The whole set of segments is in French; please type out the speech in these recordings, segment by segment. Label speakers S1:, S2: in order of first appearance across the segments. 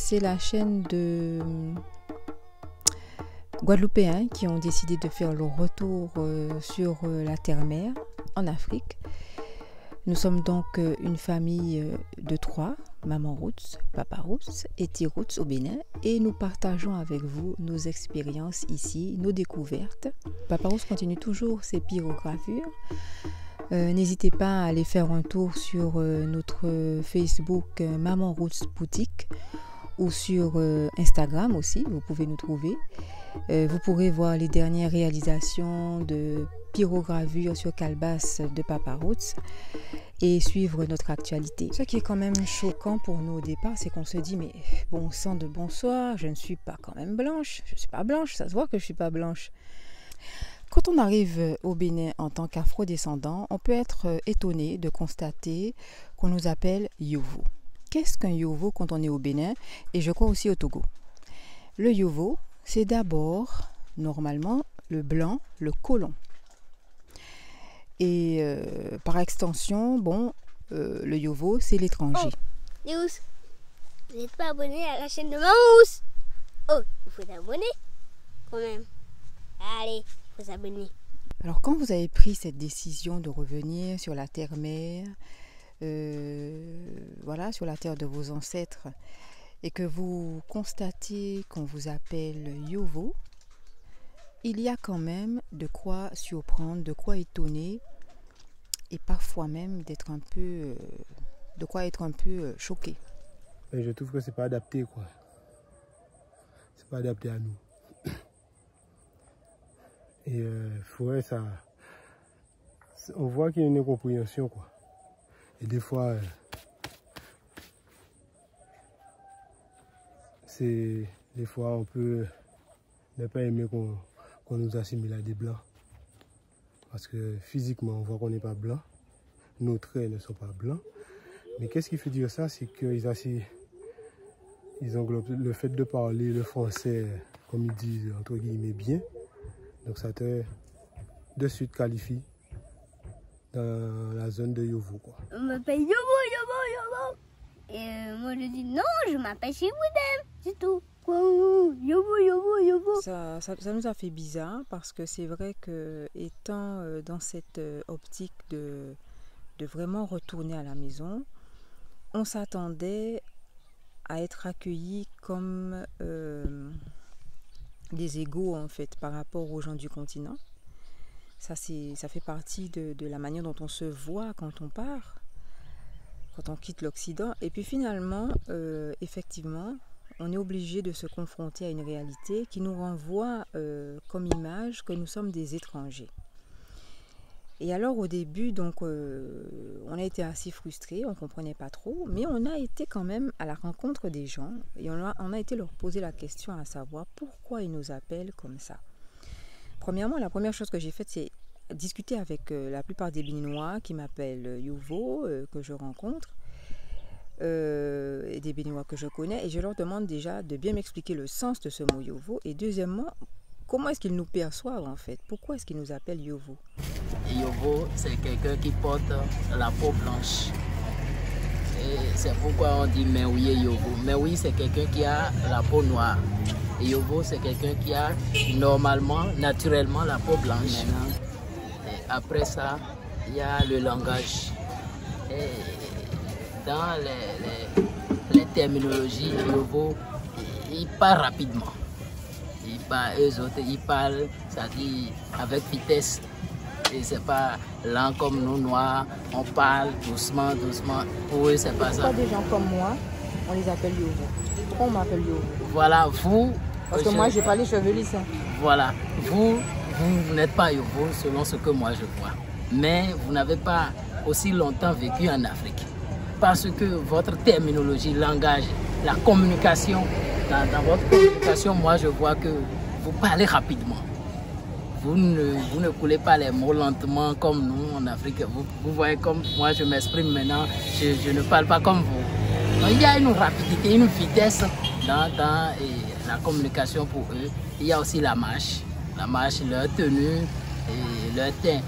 S1: c'est la chaîne de Guadeloupéens qui ont décidé de faire leur retour sur la terre-mer en Afrique. Nous sommes donc une famille de 3, Maman Roots, Papa Roots et Ti Roots au Bénin, et nous partageons avec vous nos expériences ici, nos découvertes. Papa Roots continue toujours ses pyrogravures. N'hésitez pas à aller faire un tour sur notre Facebook Maman Roots Boutique ou sur Instagram aussi, vous pouvez nous trouver. Vous pourrez voir les dernières réalisations de pyrogravure sur calebasse de Papa Roots et suivre notre actualité. Ce qui est quand même choquant pour nous au départ, c'est qu'on se dit mais bon sang de bonsoir, je ne suis pas quand même blanche, je ne suis pas blanche, ça se voit que je ne suis pas blanche. Quand on arrive au Bénin en tant qu'afro-descendant, on peut être étonné de constater qu'on nous appelle Yovo. Qu'est-ce qu'un Yovo quand on est au Bénin et je crois aussi au Togo? Le Yovo, c'est d'abord, normalement, le blanc, le colon. Et par extension, bon, le Yovo, c'est l'étranger.
S2: Oh, Léous, vous n'êtes pas abonné à la chaîne de Mamous? Oh, il faut s'abonner quand même. Allez, il faut s'abonner.
S1: Alors, quand vous avez pris cette décision de revenir sur la terre-mère, voilà, sur la terre de vos ancêtres, et que vous constatez qu'on vous appelle Yovo, il y a quand même de quoi surprendre, de quoi étonner et parfois même d'être un peu, de quoi être un peu choqué.
S3: Et je trouve que c'est pas adapté quoi. C'est pas adapté à nous. Et faudrait ça. On voit qu'il y a une incompréhension quoi. Et des fois. Des fois on peut ne pas aimer qu'on nous assimile à des blancs. Parce que physiquement on voit qu'on n'est pas blanc. Nos traits ne sont pas blancs. Mais qu'est-ce qui fait dire ça? C'est qu'ils englobent le fait de parler le français, comme ils disent, entre guillemets, bien. Donc ça te de suite qualifie dans la zone de Yovo quoi.
S2: On m'appelle Yovo, Yovo, Yovo. Et moi je dis non, je m'appelle Chiboudem, c'est tout. Yovo, Yovo, Yovo.
S1: Ça nous a fait bizarre parce que c'est vrai que étant dans cette optique de vraiment retourner à la maison, on s'attendait à être accueillis comme des égaux en fait par rapport aux gens du continent. Ça fait partie de la manière dont on se voit quand on part, quand on quitte l'Occident. Et puis finalement, effectivement, on est obligé de se confronter à une réalité qui nous renvoie comme image que nous sommes des étrangers. Et alors au début, donc, on a été assez frustrés, on ne comprenait pas trop, mais on a été quand même à la rencontre des gens et on a été leur poser la question à savoir pourquoi ils nous appellent comme ça. Premièrement, la première chose que j'ai faite, c'est discuter avec la plupart des Béninois qui m'appellent Yovo, que je rencontre, et des Béninois que je connais, et je leur demande déjà de bien m'expliquer le sens de ce mot Yovo, et deuxièmement, comment est-ce qu'ils nous perçoivent en fait? Pourquoi est-ce qu'ils nous appellent Yovo?
S4: Yovo, c'est quelqu'un qui porte la peau blanche. Et c'est pourquoi on dit Meouye Yovo. Meouye, c'est quelqu'un qui a la peau noire. Et Yovo, c'est quelqu'un qui a normalement, naturellement, la peau blanche. Et après ça, il y a le langage. Et dans les terminologies, Yovo, il parle rapidement. Eux autres, ils parlent, ça dit avec vitesse. Et c'est pas lent comme nous, noirs, on parle doucement, doucement. Pour eux, c'est pas ça.
S1: Pourquoi des gens comme moi, on les appelle Yovo? Pourquoi on m'appelle Yovo?
S4: Voilà, vous...
S1: Parce que moi, j'ai pas les cheveux lisses.
S4: Voilà, vous n'êtes pas Yovo selon ce que moi je vois. Mais vous n'avez pas aussi longtemps vécu en Afrique. Parce que votre terminologie, langage, la communication, dans votre communication, moi je vois que vous parlez rapidement. Vous ne coulez pas les mots lentement comme nous en Afrique. Vous voyez comme moi je m'exprime maintenant, je ne parle pas comme vous. Donc, il y a une rapidité, une vitesse dans la communication pour eux. Il y a aussi la marche, leur tenue et leur teint.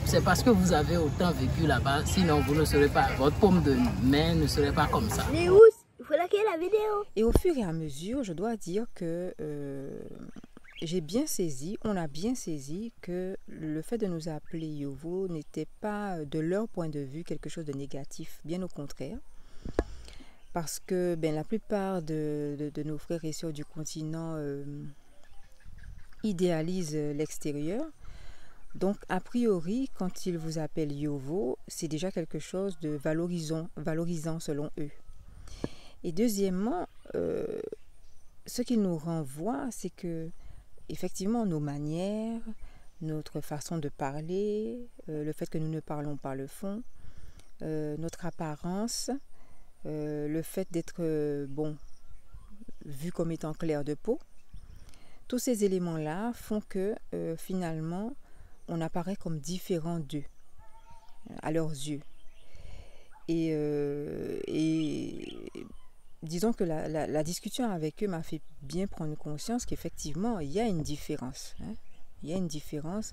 S4: C'est parce que vous avez autant vécu là-bas, sinon vous ne serez pas, votre paume de main ne serait pas comme ça.
S2: Léous, il faut laquelle la vidéo.
S1: Et au fur et à mesure, je dois dire que j'ai bien saisi, on a bien saisi que le fait de nous appeler Yovo n'était pas, de leur point de vue, quelque chose de négatif, bien au contraire. Parce que la plupart de nos frères et sœurs du continent idéalisent l'extérieur. Donc, a priori, quand ils vous appellent Yovo, c'est déjà quelque chose de valorisant selon eux. Et deuxièmement, ce qu'ils nous renvoient, c'est que effectivement, nos manières, notre façon de parler, le fait que nous ne parlons pas le fond, notre apparence, le fait d'être vu comme étant clair de peau, tous ces éléments-là font que finalement, on apparaît comme différent d'eux, à leurs yeux. Et disons que la discussion avec eux m'a fait bien prendre conscience qu'effectivement, il y a une différence. Il y a une différence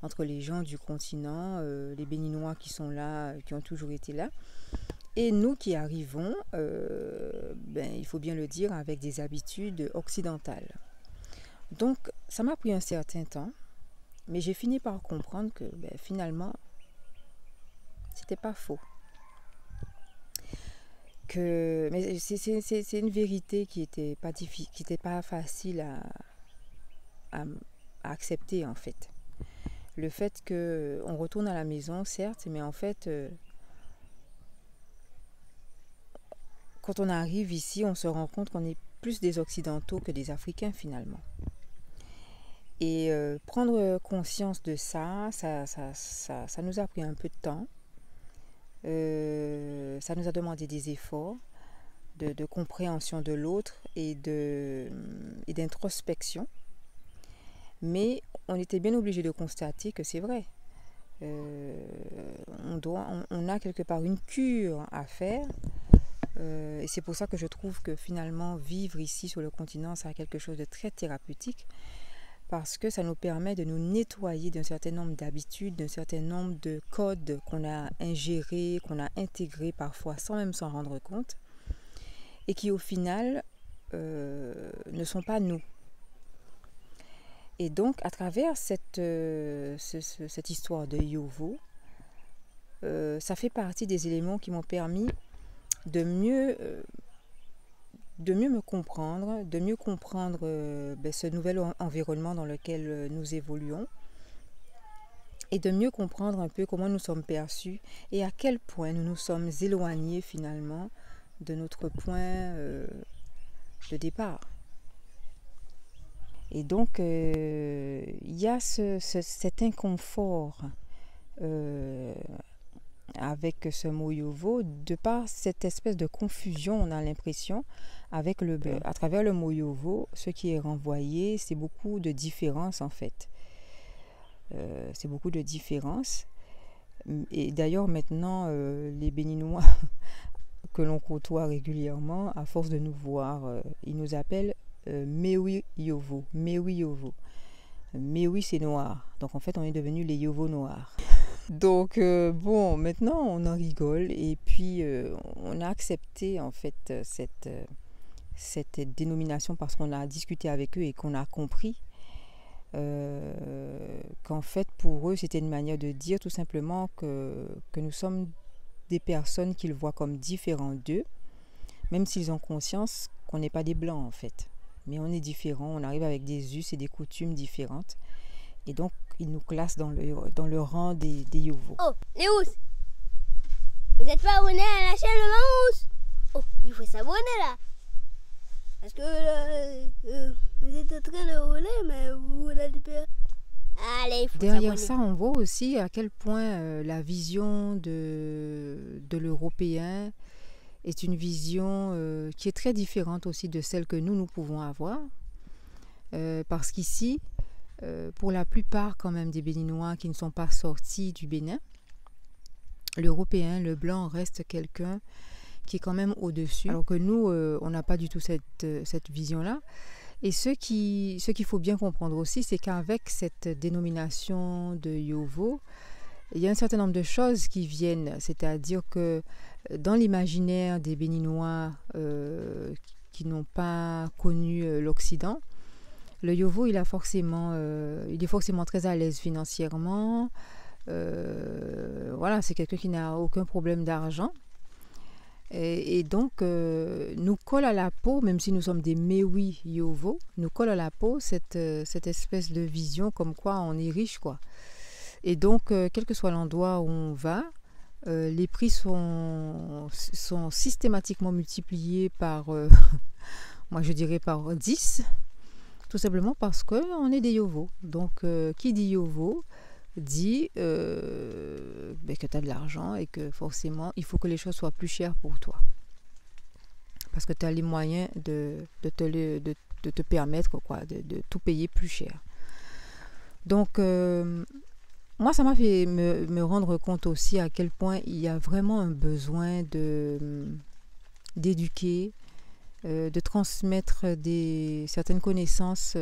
S1: entre les gens du continent, les Béninois qui sont là, qui ont toujours été là, et nous qui arrivons, il faut bien le dire, avec des habitudes occidentales. Donc, ça m'a pris un certain temps, mais j'ai fini par comprendre que finalement, c'était pas faux. Mais c'est une vérité qui n'était pas facile à accepter en fait. Le fait qu'on retourne à la maison, certes, mais en fait, quand on arrive ici, on se rend compte qu'on est plus des Occidentaux que des Africains finalement. Et prendre conscience de ça nous a pris un peu de temps. Ça nous a demandé des efforts de compréhension de l'autre et d'introspection. Mais on était bien obligé de constater que c'est vrai. On a quelque part une cure à faire. Et c'est pour ça que je trouve que finalement, vivre ici sur le continent, ça a quelque chose de très thérapeutique. Parce que ça nous permet de nous nettoyer d'un certain nombre d'habitudes, d'un certain nombre de codes qu'on a ingérés, qu'on a intégrés parfois sans même s'en rendre compte, et qui au final ne sont pas nous. Et donc, à travers cette histoire de Yovo, ça fait partie des éléments qui m'ont permis de mieux me comprendre, de mieux comprendre ce nouvel environnement dans lequel nous évoluons et de mieux comprendre un peu comment nous sommes perçus et à quel point nous nous sommes éloignés finalement de notre point de départ. Et donc, il y a cet inconfort avec ce mot Yovo, de par cette espèce de confusion, on a l'impression, avec à travers le mot Yovo, ce qui est renvoyé, c'est beaucoup de différences en fait. C'est beaucoup de différences. Et d'ailleurs, maintenant, les Béninois que l'on côtoie régulièrement, à force de nous voir, ils nous appellent Mewi Yovo. Mewi Yovo. Mewi, c'est noir. Donc en fait, on est devenus les Yovo noirs. Donc maintenant on en rigole et puis on a accepté en fait cette dénomination parce qu'on a discuté avec eux et qu'on a compris qu'en fait pour eux c'était une manière de dire tout simplement que nous sommes des personnes qu'ils voient comme différentes d'eux, même s'ils ont conscience qu'on n'est pas des blancs en fait, mais on est différents, on arrive avec des us et des coutumes différentes. Et donc, ils nous classent dans le rang des Yovo.
S2: Oh, les Ous! Vous n'êtes pas abonnés à la chaîne de Maman Ous? Oh, il faut s'abonner là! Parce que vous êtes en train de rouler, mais vous n'allez pas... Allez, il faut
S1: derrière ça, on voit aussi à quel point la vision de l'Européen est une vision qui est très différente aussi de celle que nous pouvons avoir. Parce qu'ici, pour la plupart quand même des Béninois qui ne sont pas sortis du Bénin, l'Européen, le blanc reste quelqu'un qui est quand même au-dessus. Alors que nous, on n'a pas du tout cette vision-là. Et ce qu'il faut bien comprendre aussi, c'est qu'avec cette dénomination de Yovo, il y a un certain nombre de choses qui viennent. C'est-à-dire que dans l'imaginaire des Béninois qui n'ont pas connu l'Occident, le Yovo, il est forcément très à l'aise financièrement. Voilà, c'est quelqu'un qui n'a aucun problème d'argent. Et donc, nous colle à la peau, même si nous sommes des Mewi Yovo, nous colle à la peau cette espèce de vision comme quoi on est riche, quoi. Et donc, quel que soit l'endroit où on va, les prix sont systématiquement multipliés par, moi je dirais par 10, tout simplement parce qu'on est des Yovo. Donc, qui dit Yovo dit que tu as de l'argent et que forcément, il faut que les choses soient plus chères pour toi. Parce que tu as les moyens de te permettre quoi, de tout payer plus cher. Donc, moi, ça m'a fait me rendre compte aussi à quel point il y a vraiment un besoin d'éduquer, de transmettre certaines connaissances,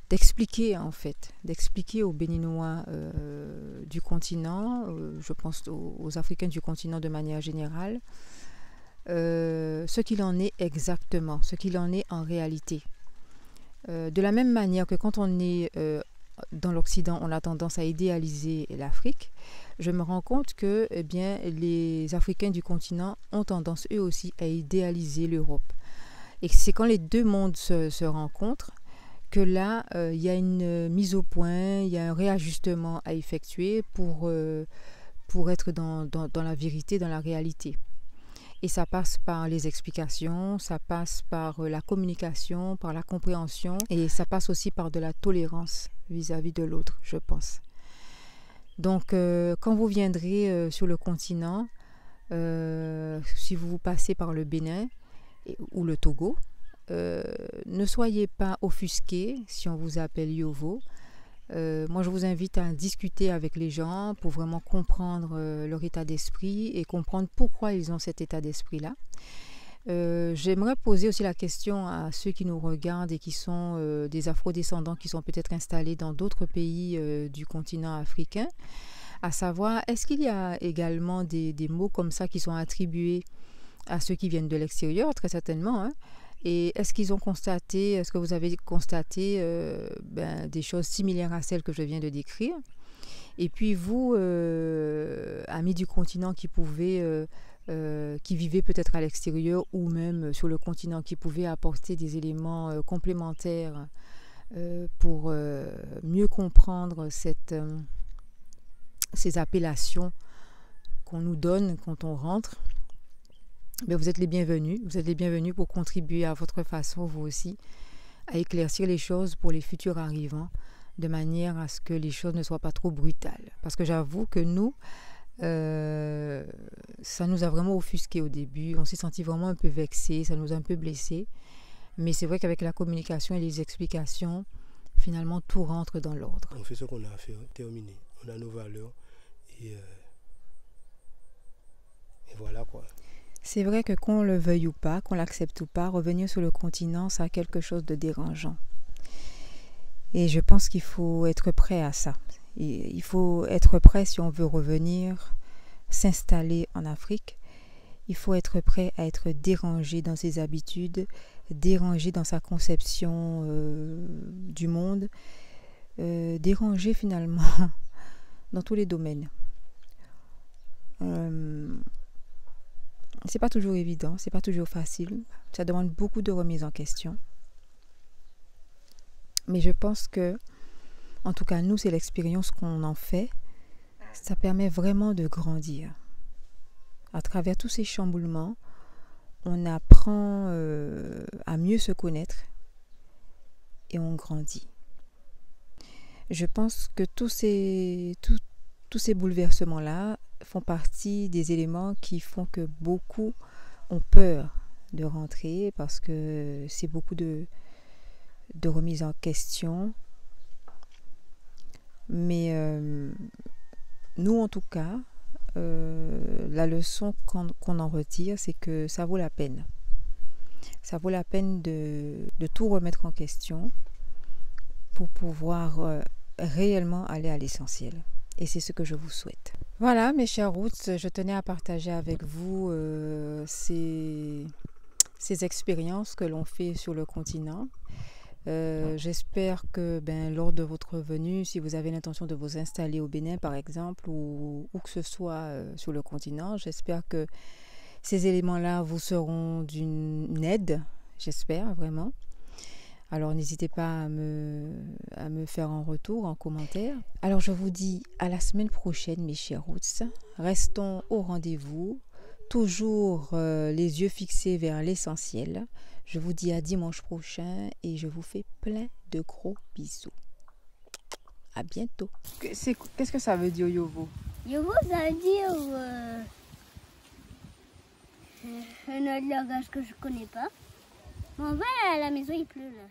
S1: d'expliquer aux Béninois du continent, je pense aux Africains du continent de manière générale, ce qu'il en est exactement, ce qu'il en est en réalité. De la même manière que quand on est dans l'Occident, on a tendance à idéaliser l'Afrique, je me rends compte que les Africains du continent ont tendance eux aussi à idéaliser l'Europe. Et c'est quand les deux mondes se rencontrent que là, il y a une mise au point, il y a un réajustement à effectuer pour être dans la vérité, dans la réalité. Et ça passe par les explications, ça passe par la communication, par la compréhension, et ça passe aussi par de la tolérance vis-à-vis de l'autre, je pense. Donc, quand vous viendrez sur le continent, si vous passez par le Bénin ou le Togo, ne soyez pas offusqués si on vous appelle Yovo. Moi, je vous invite à discuter avec les gens pour vraiment comprendre leur état d'esprit et comprendre pourquoi ils ont cet état d'esprit-là. J'aimerais poser aussi la question à ceux qui nous regardent et qui sont des afro-descendants qui sont peut-être installés dans d'autres pays du continent africain, à savoir, est-ce qu'il y a également des mots comme ça qui sont attribués à ceux qui viennent de l'extérieur? Très certainement, hein. Et est-ce que vous avez constaté des choses similaires à celles que je viens de décrire? Et puis vous, amis du continent qui vivaient peut-être à l'extérieur ou même sur le continent, qui pouvaient apporter des éléments complémentaires pour mieux comprendre ces appellations qu'on nous donne quand on rentre, vous êtes les bienvenus. Vous êtes les bienvenus pour contribuer à votre façon, vous aussi, à éclaircir les choses pour les futurs arrivants, de manière à ce que les choses ne soient pas trop brutales. Parce que j'avoue que nous, ça nous a vraiment offusqué au début. On s'est senti vraiment un peu vexés, ça nous a un peu blessés. Mais c'est vrai qu'avec la communication et les explications, finalement, tout rentre dans l'ordre.
S3: On fait ce qu'on a à faire, terminé. On a nos valeurs et voilà quoi.
S1: C'est vrai que qu'on le veuille ou pas, qu'on l'accepte ou pas, revenir sur le continent, ça a quelque chose de dérangeant. Et je pense qu'il faut être prêt à ça. Il faut être prêt si on veut revenir, s'installer en Afrique. Il faut être prêt à être dérangé dans ses habitudes, dérangé dans sa conception du monde, dérangé finalement dans tous les domaines. C'est pas toujours évident, c'est pas toujours facile. Ça demande beaucoup de remise en question. Mais je pense que, en tout cas, nous, c'est l'expérience qu'on en fait. Ça permet vraiment de grandir. À travers tous ces chamboulements, on apprend à mieux se connaître et on grandit. Je pense que tous ces bouleversements-là font partie des éléments qui font que beaucoup ont peur de rentrer parce que c'est beaucoup de remise en question. Mais nous, en tout cas, la leçon qu'on en retire, c'est que ça vaut la peine. Ça vaut la peine de tout remettre en question pour pouvoir réellement aller à l'essentiel. Et c'est ce que je vous souhaite. Voilà, mes chers roots, je tenais à partager avec vous ces expériences que l'on fait sur le continent. J'espère que lors de votre venue, si vous avez l'intention de vous installer au Bénin par exemple, ou où que ce soit sur le continent, j'espère que ces éléments-là vous seront d'une aide, j'espère vraiment. Alors n'hésitez pas à me faire un retour en commentaire. Alors je vous dis à la semaine prochaine mes chers roots. Restons au rendez-vous, toujours les yeux fixés vers l'essentiel. Je vous dis à dimanche prochain et je vous fais plein de gros bisous. À bientôt. Qu'est-ce que ça veut dire Yovo?
S2: Yovo, ça veut dire un autre langage que je connais pas. On va à la maison, il pleut là.